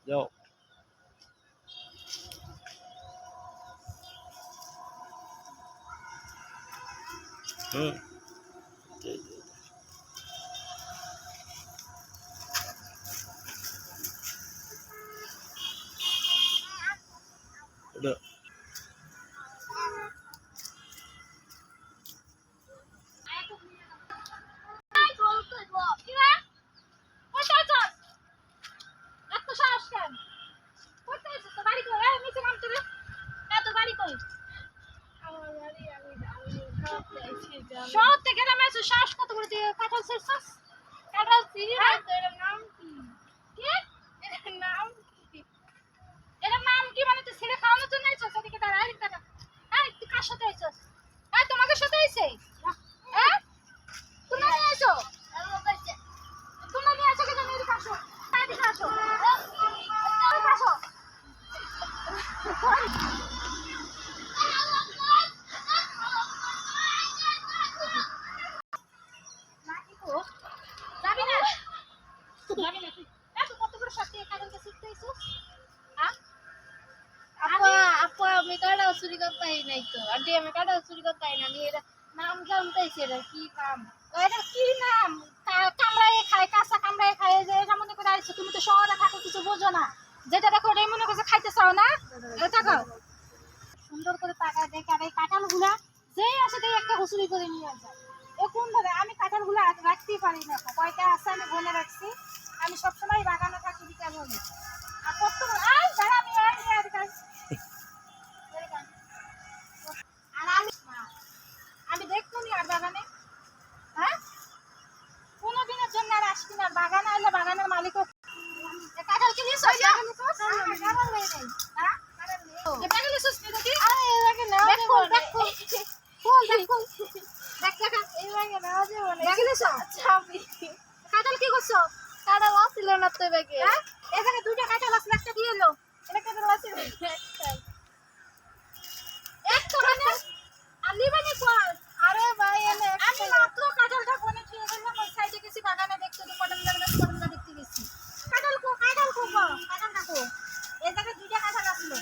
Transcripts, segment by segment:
যাও। হুম ওটা শহর থেকে গ্রামে এসে শ্বাস কত করে দিয়ে কাঁঠাল ছিঁড়ছস? কাঁঠাল ছিঁড়ি না তো, এটার নাম কি? কি? এটার নাম কি? এটার নাম কি মানে তুই ছিঁড়ে খাওয়ানোর জন্য আইছস? এদিকে দাঁড়া, এদিকে দাঁড়া। এই তুই কার সাথে আইছস? এই তোমাকে সাথে আইছে? হ্যাঁ? তোমরা নিয়ে আইছো? তোমরা নিয়ে আইছো কেন? এদিকে আসো। এদিকে আসো। এদিকে আসো। যাবি না? যাবি না তুই? এত কত বড় শাস্তি কাঁঠালকে ছিঁড়তে আইছস? হ্যাঁ? আপা আপা আমি কাঁঠাল চুরি করতে আই নাই তো। আন্টি আমি কাঁঠাল চুরি করতে আই না, আমি এটা নাম জানতেছি এটা কি নাম। এটা কি নাম? কামড়ায় খায়, কাঁচা কামড়ায় খায়, যে এটা মনে করে আইছো। তুমি তো শহরে থাকো, কিছু বোঝো না। যেটা দেখো ওটাই মনে করছে খাইতে চাও না। এটা তাকাও, সুন্দর করে তাকায় দেখে। আর এই কাঁঠালগুলা যেই আসে তাই একটা হুসুরি করে নিয়ে যায়। এখন ধরে আমি কাঁঠালগুলো রাখতেই পারি না। কয়টা আছে আমি বলে রাখছি। আমি সবসময় বাগানে থাকি বিকাল হলে। আর কত আয় দাঁড়া, আমি আর নিয়ে আর কাজ। আর আমি দেখবো নি আর বাগানে। হ্যাঁ, কোনোদিনের জন্য আর আসবি না। বাগানে আইলে বাগানের মালিকও কাঁঠাল কিনিস? কাঁঠাল নেই নেই। হ্যাঁ, এটা কিনিস নি দেখি? আরে এটাকে নাও দেখ দেব কোন, না। দেখ কোন। কোন, দেখ কোন। দেখ দেখা। এটাকে নাও দেব না। দেখ কিনিস? চাবি কাঁঠাল কি করছো? কাঁঠাল আসছিল না তো ব্যাগে। হ্যাঁ, এখানে দুইটা কাঁঠাল আছে, একটা দিয়ে এলো। এটা কাঁঠাল আছে একটাই। একটা মানে আর নিবে নি কর। আরে ভাই এনে আমি মাত্র কাঁঠালটা বনে খেয়ে গেলাম। ওই সাইডে গেছি বাগানে দেখতে, তো কদমদা দেখতে গেছি। কাঁঠাল কো, কাঁঠাল কো, কাঁঠালটা কো। এই জায়গায় দুইটা কাঁঠাল আসলো।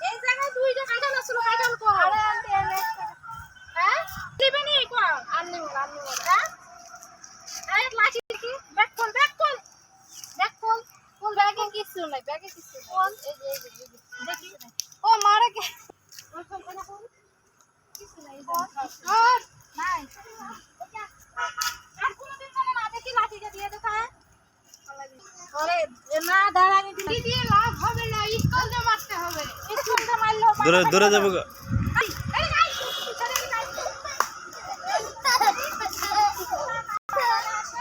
এই জায়গায় দুইটা কাঁঠাল আসলো, কাঁঠাল কো। আরে আন্টি এনে একটা। হ্যাঁ, নিবে নি কর। আন্নি হ্যাঁ, আরে লাঠি কি? Back call, back call, back call. কোন ব্যাগে কিছু নাই, ব্যাগে কিছু নাই। কোন? এই যে দেখি ও মারে কে ওই কল কোনা কল। কিছু নাই। আর নাই। আর কোনদিন যেন না দেখি লাঠিটা দিয়ে দেখায়। ওরে না দাঁড়ানি দিয়ে লাভ হবে না, স্কুল দিয়ে মারতে হবে। স্কুল দিয়ে মারলেও দূরে দূরে যাবো গা।